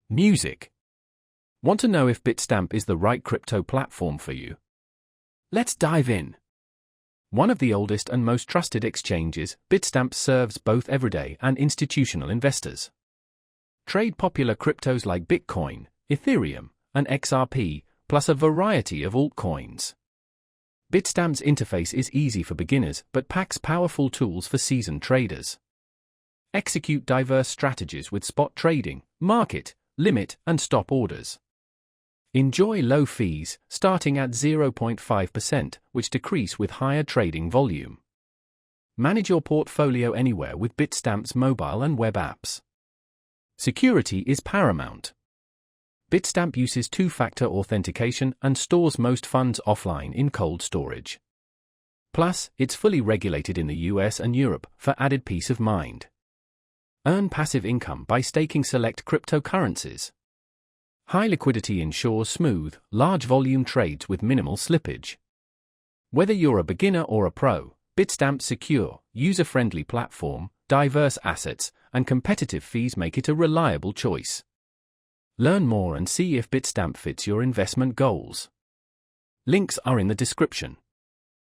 Music. Want to know if Bitstamp is the right crypto platform for you? Let's dive in. One of the oldest and most trusted exchanges, Bitstamp serves both everyday and institutional investors. Trade popular cryptos like Bitcoin, Ethereum, and XRP, plus a variety of altcoins. Bitstamp's interface is easy for beginners but packs powerful tools for seasoned traders. Execute diverse strategies with spot trading, market, limit, and stop orders. Enjoy low fees, starting at 0.5%, which decrease with higher trading volume. Manage your portfolio anywhere with Bitstamp's mobile and web apps. Security is paramount. Bitstamp uses two-factor authentication and stores most funds offline in cold storage. Plus, it's fully regulated in the US and Europe for added peace of mind. Earn passive income by staking select cryptocurrencies. High liquidity ensures smooth, large-volume trades with minimal slippage. Whether you're a beginner or a pro, Bitstamp's secure, user-friendly platform, diverse assets, and competitive fees make it a reliable choice. Learn more and see if Bitstamp fits your investment goals. Links are in the description.